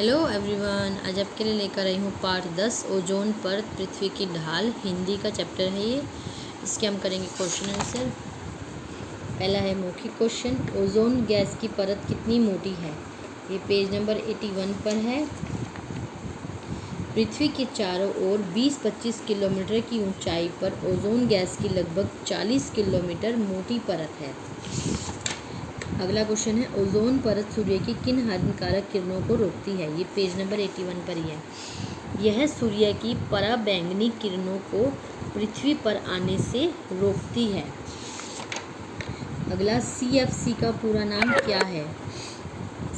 Hello everyone, आज आपके लिए लेकर आई हूँ पार्ट 10 ओजोन परत पृथ्वी की ढाल। हिंदी का चैप्टर है ये। इसके हम करेंगे क्वेश्चन आंसर। पहला है मौखिक क्वेश्चन, ओजोन गैस की परत कितनी मोटी है? ये पेज नंबर 81 पर है। पृथ्वी के चारों ओर 20-25 किलोमीटर की ऊंचाई पर ओजोन गैस की लगभग 40 किलोमीटर मोटी परत है। अगला क्वेश्चन है, ओजोन परत सूर्य की किन हानिकारक किरणों को रोकती है? ये पेज नंबर 81 पर ही है। यह सूर्य की पराबैंगनी किरणों को पृथ्वी पर आने से रोकती है। अगला, CFC का पूरा नाम क्या है?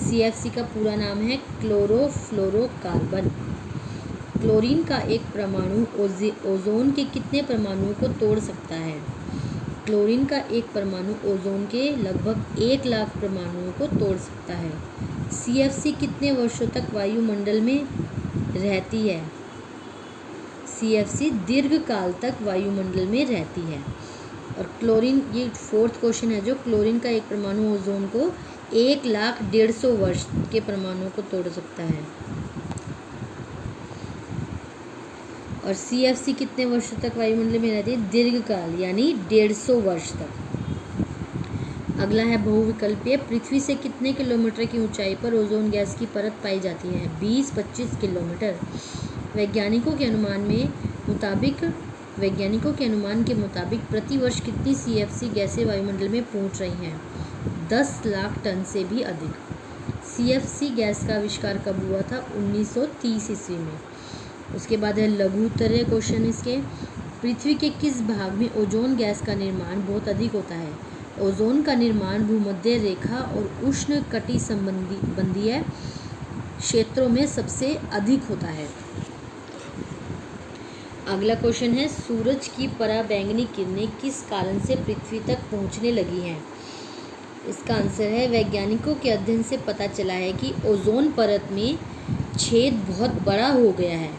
CFC का पूरा नाम है क्लोरोफ्लोरोकार्बन। क्लोरीन का एक परमाणु ओजोन के कितने परमाणुओं को तोड़ सकता है? क्लोरीन का एक परमाणु ओजोन के लगभग 1 लाख परमाणुओं को तोड़ सकता है। CFC कितने वर्षों तक वायुमंडल में रहती है? CFC दीर्घकाल तक वायुमंडल में रहती है। और क्लोरीन, ये 4th क्वेश्चन है, जो क्लोरीन का एक परमाणु ओजोन को 1,150,000 वर्ष के परमाणुओं को तोड़ सकता है। और CFC कितने वर्षों तक वायुमंडल में रहती है? दीर्घकाल, यानी 150 वर्ष तक। अगला है बहुविकल्पीय, पृथ्वी से कितने किलोमीटर की ऊंचाई पर ओजोन गैस की परत पाई जाती है? 20-25 किलोमीटर। वैज्ञानिकों के अनुमान के मुताबिक प्रतिवर्ष कितनी CFC गैसें वायुमंडल में पहुंच रही हैं? 10 लाख टन से भी अधिक। CFC गैस का आविष्कार कब हुआ था? 1930 ईस्वी में। उसके बाद है लघु उत्तरीय क्वेश्चन इसके, पृथ्वी के किस भाग में ओजोन गैस का निर्माण बहुत अधिक होता है? ओजोन का निर्माण भूमध्य रेखा और उष्ण कटिबंधीय क्षेत्रों में सबसे अधिक होता है। अगला क्वेश्चन है, सूरज की पराबैंगनी किरणें किस कारण से पृथ्वी तक पहुंचने लगी हैं? इसका आंसर है, वैज्ञानिकों के अध्ययन से पता चला है कि ओजोन परत में छेद बहुत बड़ा हो गया है,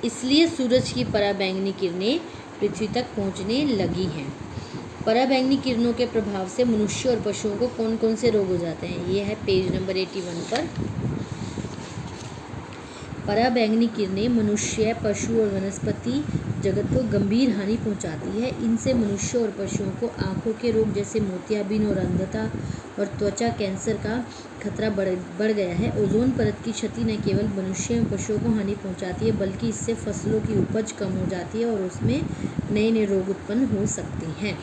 इसलिए सूरज की पराबैंगनी किरणें पृथ्वी तक पहुंचने लगी हैं। पराबैंगनी किरणों के प्रभाव से मनुष्य और पशुओं को कौन कौन से रोग हो जाते हैं? ये है पेज नंबर 81 पर। पराबैंगनी किरणें मनुष्य, पशु और वनस्पति जगत को गंभीर हानि पहुंचाती है। इनसे मनुष्य और पशुओं को आंखों के रोग जैसे मोतियाबिंद और अंधता और त्वचा कैंसर का खतरा बढ़ गया है। ओजोन परत की क्षति न केवल मनुष्य एवं पशुओं को हानि पहुंचाती है, बल्कि इससे फसलों की उपज कम हो जाती है और उसमें नए नए रोग उत्पन्न हो सकते हैं।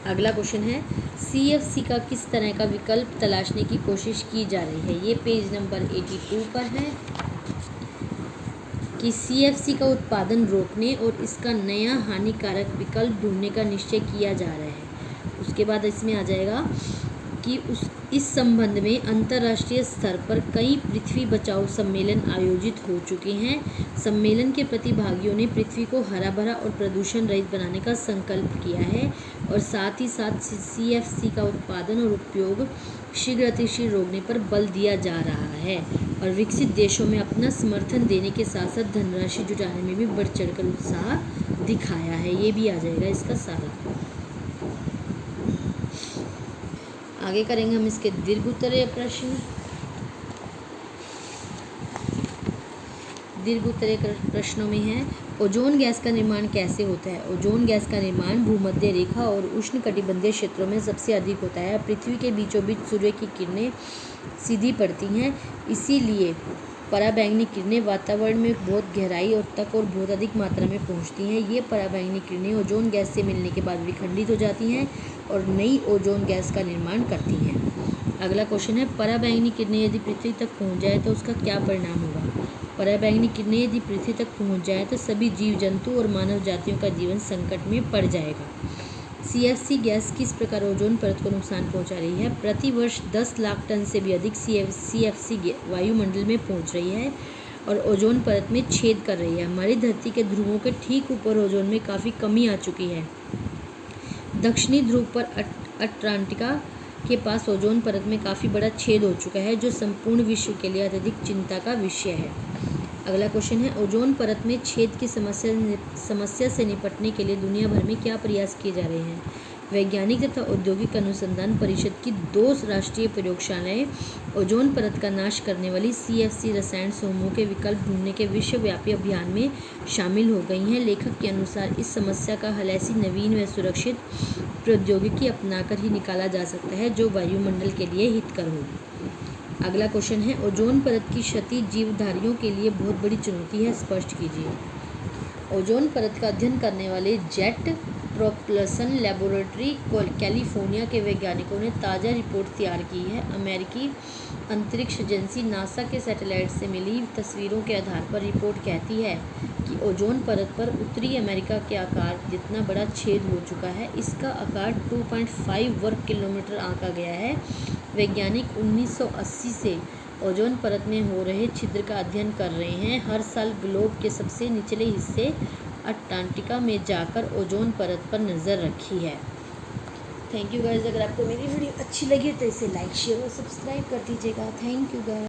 अगला क्वेश्चन है, CFC का किस तरह का विकल्प तलाशने की कोशिश की जा रही है? ये पेज नंबर 82 पर है कि CFC का उत्पादन रोकने और इसका नया हानिकारक विकल्प ढूंढने का निश्चय किया जा रहा है। उसके बाद इसमें आ जाएगा कि इस संबंध में अंतर्राष्ट्रीय स्तर पर कई पृथ्वी बचाओ सम्मेलन आयोजित हो चुके हैं। सम्मेलन के प्रतिभागियों ने पृथ्वी को हरा भरा और प्रदूषण रहित बनाने का संकल्प किया है और साथ ही साथ CFC का उत्पादन और उपयोग शीघ्र अतिशीघ्र रोकने पर बल दिया जा रहा है और विकसित देशों में अपना समर्थन देने के साथ साथ धनराशि जुटाने में भी बढ़ चढ़कर उत्साह दिखाया है। ये भी आ जाएगा इसका सारा। आगे करेंगे हम इसके दीर्घ उत्तरीय प्रश्न। दीर्घ उत्तरीय प्रश्नों में है, ओजोन गैस का निर्माण कैसे होता है? ओजोन गैस का निर्माण भूमध्य रेखा और उष्ण कटिबंधीय क्षेत्रों में सबसे अधिक होता है। पृथ्वी के बीचों बीच सूर्य की किरणें सीधी पड़ती हैं, इसीलिए पराबैंगनी किरणें वातावरण में बहुत गहराई तक और बहुत अधिक मात्रा में पहुंचती हैं। ये पराबैंगनी किरणें ओजोन गैस से मिलने के बाद विखंडित हो जाती हैं और नई ओजोन गैस का निर्माण करती हैं। अगला क्वेश्चन है, पराबैंगनी किरणें यदि पृथ्वी तक पहुंच जाए तो उसका क्या परिणाम होगा? पराबैंगनी किरणें यदि पृथ्वी तक पहुंच जाए तो सभी जीव जंतु और मानव जातियों का जीवन संकट में पड़ जाएगा। CFC गैस किस प्रकार ओजोन परत को नुकसान पहुंचा रही है? प्रतिवर्ष 10 लाख टन से भी अधिक CFC वायुमंडल में पहुंच रही है और ओजोन परत में छेद कर रही है। हमारी धरती के ध्रुवों के ठीक ऊपर ओजोन में काफ़ी कमी आ चुकी है। दक्षिणी ध्रुव पर अटलांटिका के पास ओजोन परत में काफ़ी बड़ा छेद हो चुका है, जो संपूर्ण विश्व के लिए अत्यधिक चिंता का विषय है। अगला क्वेश्चन है, ओजोन परत में छेद की समस्या से निपटने के लिए दुनिया भर में क्या प्रयास किए जा रहे हैं? वैज्ञानिक तथा औद्योगिक अनुसंधान परिषद की 2 राष्ट्रीय प्रयोगशालाएं ओजोन परत का नाश करने वाली CFC रसायन समूहों के विकल्प ढूंढने के विश्वव्यापी अभियान में शामिल हो गई हैं। लेखक के अनुसार इस समस्या का हल ऐसी नवीन व सुरक्षित प्रौद्योगिकी अपनाकर ही निकाला जा सकता है जो वायुमंडल के लिए हितकर हो। अगला क्वेश्चन है, ओजोन परत की क्षति जीवधारियों के लिए बहुत बड़ी चुनौती है, स्पष्ट कीजिए। ओजोन परत का अध्ययन करने वाले जेट प्रोपल्सन लैबोरेटरी कैलिफोर्निया के वैज्ञानिकों ने ताज़ा रिपोर्ट तैयार की है। अमेरिकी अंतरिक्ष एजेंसी नासा के सैटेलाइट से मिली तस्वीरों के आधार पर रिपोर्ट कहती है कि ओजोन परत पर उत्तरी अमेरिका के आकार जितना बड़ा छेद हो चुका है। इसका आकार 2.5 वर्ग किलोमीटर आंका गया है। वैज्ञानिक 1980 से ओजोन परत में हो रहे छिद्र का अध्ययन कर रहे हैं। हर साल ग्लोब के सबसे निचले हिस्से अंटार्कटिका में जाकर ओजोन परत पर नज़र रखी है। Thank you guys. अगर आपको मेरी वीडियो अच्छी लगी तो इसे लाइक शेयर और सब्सक्राइब कर दीजिएगा। Thank you guys.